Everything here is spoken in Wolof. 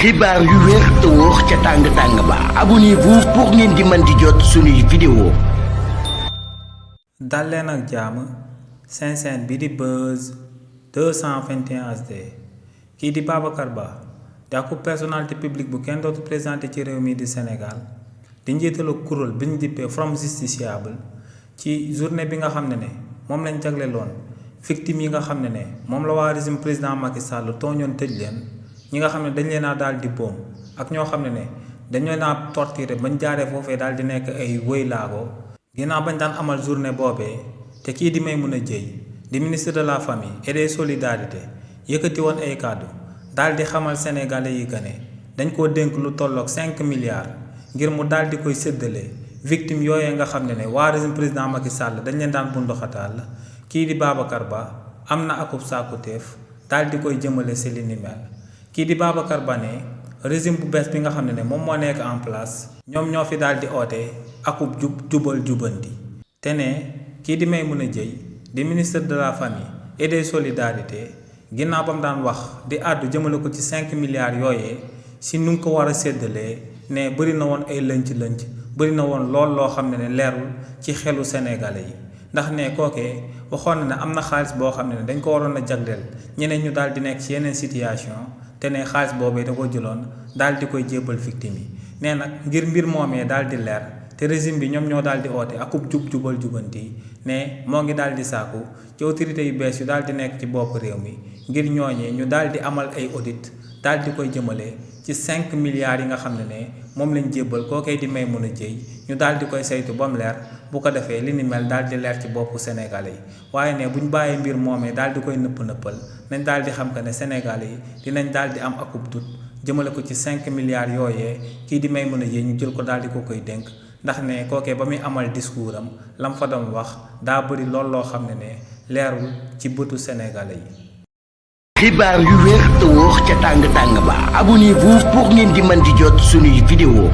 xibaar yu wér te wóor ca tàng-tàng ba abonnez-vous pour ngeen di mën di jot suñuy vidéo. dal leen ak jàmm seen chaîne bi di Buzz 221 HD kii di Babacar Ba di ak personnalité publique bu kenn dootu présenté ci réew mi di Sénégal di njiitalu kuréel bi ñu dippee From Justiciable ci journée bi nga xam ne moom lañ jagleeloon victime yi nga xam ne moom la waa régime président Macky Sall tooñoon tëj leen ñi nga xam ne dañ leen a daal di boom ak ñoo xam ne dañ leen a torturé bañ jaaree foofee daal di nekk ay wëy laago ginnaaw bañ daan amal journée boobee te kii di Maimouna Dièye di ministre de la famille et des solidarités yëkkati woon ay kàddu daal di xamal sénégalais yi que ne dañ koo dénk lu tolloog 5 milliards ngir mu daal di koy séddale victime yooyee nga xam ne waa régime président Macky Sall dañ leen daan bunduxataal kii di Babacar Ba am na akub sàkkuteef daal di koy jëmale si li ni mel kii di Babacar Ba ne régime bu bees bi nga xam ne moom moo nekk en place ñoom ñoo fi daal di oote akub jubal jubanti te ne kii di Maimouna Dièye di ministre de la famille et des solidarités ginnaaw ba mu daan wax di àddu jëmale ko ci 5 milliards yooyee si nu nga ko war a séddalee ne bëri na woon ay lënc-lënc bëri na woon lool loo xam ne leerul ci xelu sénégalais yi ndax ne kookee waxoon na ne am na xaalis boo xam ne dañ ko waroon a jagleel ñeneen ñu daal di nekk ci yeneen situation te ne xaalis boobee da ko jëloon daal di koy jébbal victime yi nee nag ngir mbir moomee daal di leer te régime bi ñoom ñoo daal di oote akub jubal jubanti ne moo ngi daal di sàkku ci autorités yu bees yu daal di nekk ci bopp réew mi ngir ñooñee ñu daal di amal ay audit daal di koy jëmale ci 5 milliards yi nga xam ne moom lañ jébbal kookee di Maimouna Dièye ñu daal di koy saytu ba mu leer bu ko defee li ni mel daal di leer ci boppu Sénégalais yi waaye ne buñ bàyyee mbir moomee daal di koy nëppal nañ daal di xam que ne Sénégalais yi dinañ daal di am akub dut jëmale ko ci 5 milliards yooyee kii di Maimouna Dièye ñu jël ko daal di ko koy dénk ndax ne kookee ba muy amal discours am lam fa doon wax daa bëri lool loo xam ne leerul ci bëtu Sénégalais yi. xibaar yu wér te wóor ca tàng-tàng ba abonnez-vous pour ngeen di mën di jot suñuy vidéo.